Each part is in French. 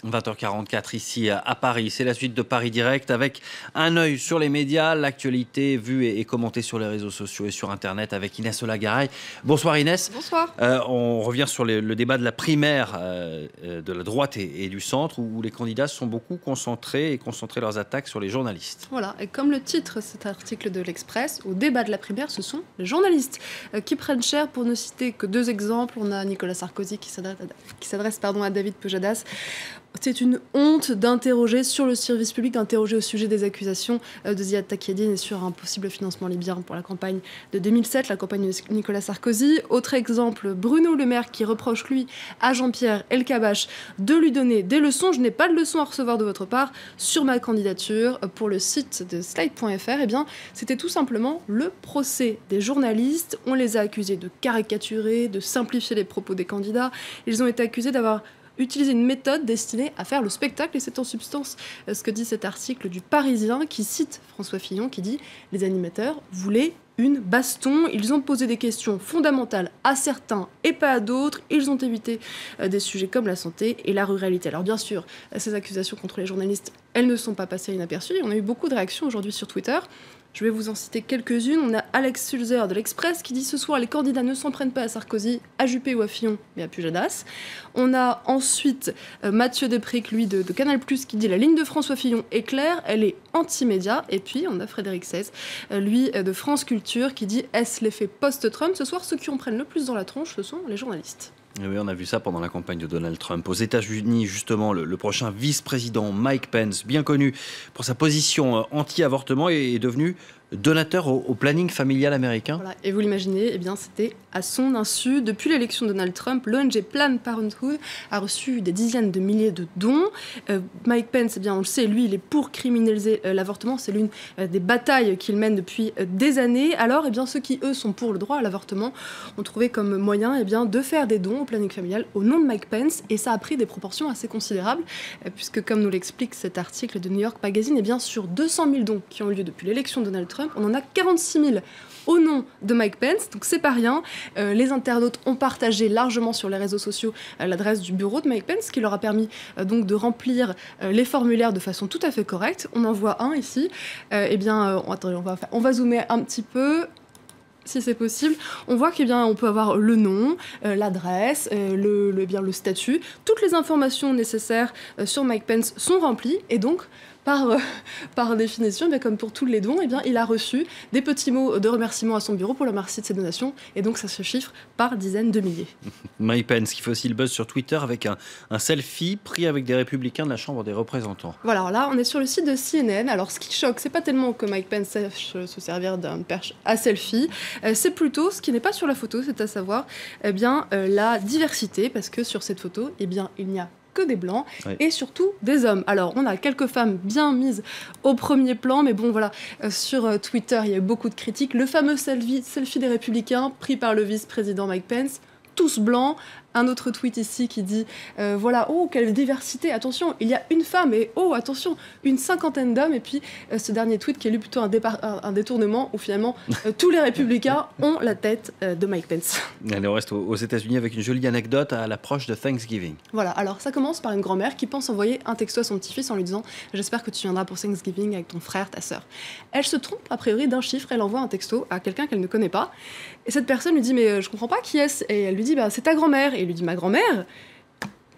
20h44 ici à Paris. C'est la suite de Paris Direct avec un œil sur les médias, l'actualité vue et commentée sur les réseaux sociaux et sur Internet avec Inès Olagaray. Bonsoir Inès. Bonsoir. On revient sur le débat de la primaire de la droite et du centre où les candidats sont beaucoup concentrés leurs attaques sur les journalistes. Voilà, et comme le titre cet article de l'Express, au débat de la primaire, ce sont les journalistes qui prennent cher. Pour ne citer que deux exemples, on a Nicolas Sarkozy qui s'adresse à David Pujadas. C'est une honte d'interroger sur le service public, d'interroger au sujet des accusations de Ziad Takieddine et sur un possible financement libyen pour la campagne de 2007, la campagne de Nicolas Sarkozy. Autre exemple, Bruno Le Maire qui reproche, lui, à Jean-Pierre Elkabbach de lui donner des leçons. Je n'ai pas de leçons à recevoir de votre part sur ma candidature. Pour le site de Slide.fr, eh bien, c'était tout simplement le procès des journalistes. On les a accusés de caricaturer, de simplifier les propos des candidats. Ils ont été accusés d'avoir utiliser une méthode destinée à faire le spectacle, et c'est en substance ce que dit cet article du Parisien qui cite François Fillon qui dit « Les animateurs voulaient une baston, ils ont posé des questions fondamentales à certains et pas à d'autres, ils ont évité des sujets comme la santé et la ruralité ». Alors bien sûr, ces accusations contre les journalistes, elles ne sont pas passées inaperçues, on a eu beaucoup de réactions aujourd'hui sur Twitter. Je vais vous en citer quelques-unes. On a Alex Sulzer de l'Express qui dit « Ce soir, les candidats ne s'en prennent pas à Sarkozy, à Juppé ou à Fillon, mais à Pujadas ». On a ensuite Mathieu Desprick, lui, de Canal+, qui dit « La ligne de François Fillon est claire, elle est anti-média ». Et puis, on a Frédéric Seiz, lui, de France Culture, qui dit « Est-ce l'effet post-Trump ? Ce soir, ceux qui en prennent le plus dans la tronche, ce sont les journalistes ». Et oui, on a vu ça pendant la campagne de Donald Trump. Aux États-Unis, justement, le prochain vice-président Mike Pence, bien connu pour sa position anti-avortement, est devenu donateur au planning familial américain. Voilà. Et vous l'imaginez, eh bien, c'était à son insu. Depuis l'élection de Donald Trump, l'ONG Planned Parenthood a reçu des dizaines de milliers de dons. Mike Pence, eh bien, on le sait, lui, il est pour criminaliser l'avortement. C'est l'une des batailles qu'il mène depuis des années. Alors, eh bien, ceux qui, eux, sont pour le droit à l'avortement ont trouvé comme moyen eh bien, de faire des dons au planning familial au nom de Mike Pence. Et ça a pris des proportions assez considérables, puisque, comme nous l'explique cet article de New York Magazine, eh bien, sur 200 000 dons qui ont eu lieu depuis l'élection de Donald Trump, on en a 46 000 au nom de Mike Pence, donc c'est pas rien. Les internautes ont partagé largement sur les réseaux sociaux l'adresse du bureau de Mike Pence, qui leur a permis donc de remplir les formulaires de façon tout à fait correcte. On en voit un ici. Attendez, on va zoomer un petit peu. Si c'est possible, on voit qu'on peut avoir le nom, l'adresse, le statut. Toutes les informations nécessaires sur Mike Pence sont remplies et donc, par définition, bien comme pour tous les dons, eh bien, il a reçu des petits mots de remerciement à son bureau pour le remercier de ses donations et donc ça se chiffre par dizaines de milliers. Mike Pence qui fait aussi le buzz sur Twitter avec un selfie pris avec des républicains de la Chambre des représentants. Voilà, alors là on est sur le site de CNN. Alors ce qui choque, c'est pas tellement que Mike Pence sache se servir d'un perche à selfie, c'est plutôt ce qui n'est pas sur la photo, c'est à savoir la diversité, parce que sur cette photo, eh bien, il n'y a que des blancs, oui, et surtout des hommes. Alors, on a quelques femmes bien mises au premier plan, mais bon, voilà, sur Twitter, il y a eu beaucoup de critiques. Le fameux selfie des Républicains, pris par le vice-président Mike Pence, tous blancs. Un autre tweet ici qui dit voilà, oh, quelle diversité, attention, il y a une femme, et oh, attention, une cinquantaine d'hommes. Et puis ce dernier tweet qui est lui plutôt un détournement où finalement tous les républicains ont la tête de Mike Pence. Allez, on reste aux États-Unis avec une jolie anecdote à l'approche de Thanksgiving. Voilà, alors ça commence par une grand-mère qui pense envoyer un texto à son petit-fils en lui disant j'espère que tu viendras pour Thanksgiving avec ton frère, ta sœur. Elle se trompe a priori d'un chiffre, elle envoie un texto à quelqu'un qu'elle ne connaît pas. Et cette personne lui dit mais je comprends pas qui est-ce. Et elle lui dit c'est ta grand-mère. Et il lui dit ma grand-mère,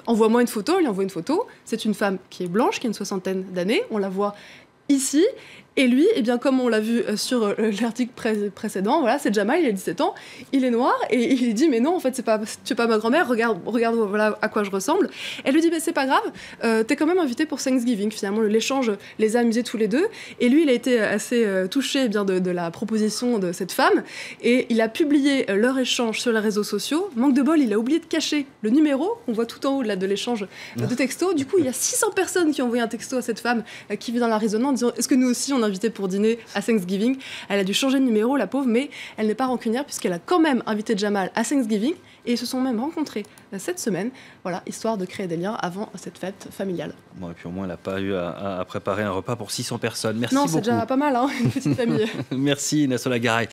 envoie-moi une photo. Elle lui envoie une photo. C'est une femme qui est blanche, qui a une soixantaine d'années. On la voit ici. Et lui, eh bien, comme on l'a vu sur l'article précédent, voilà, c'est Jamal, il a 17 ans, il est noir, et il dit « Mais non, en fait, tu es pas ma grand-mère, regarde voilà à quoi je ressemble. » Elle lui dit « C'est pas grave, t'es quand même invité pour Thanksgiving. » Finalement, l'échange les a amusés tous les deux. Et lui, il a été assez touché eh bien, de la proposition de cette femme, et il a publié leur échange sur les réseaux sociaux. Manque de bol, il a oublié de cacher le numéro, on voit tout en haut là, de l'échange de textos. Du coup, il y a 600 personnes qui ont envoyé un texto à cette femme qui vit dans l'Arizona en disant « Est-ce que nous aussi, on invité pour dîner à Thanksgiving ?» Elle a dû changer de numéro, la pauvre, mais elle n'est pas rancunière puisqu'elle a quand même invité Jamal à Thanksgiving et ils se sont même rencontrés cette semaine, voilà, histoire de créer des liens avant cette fête familiale. Bon, et puis au moins, elle n'a pas eu à préparer un repas pour 600 personnes. Merci beaucoup. Non, beaucoup. c'est déjà pas mal, hein, une petite famille. Merci Inès Olagaray.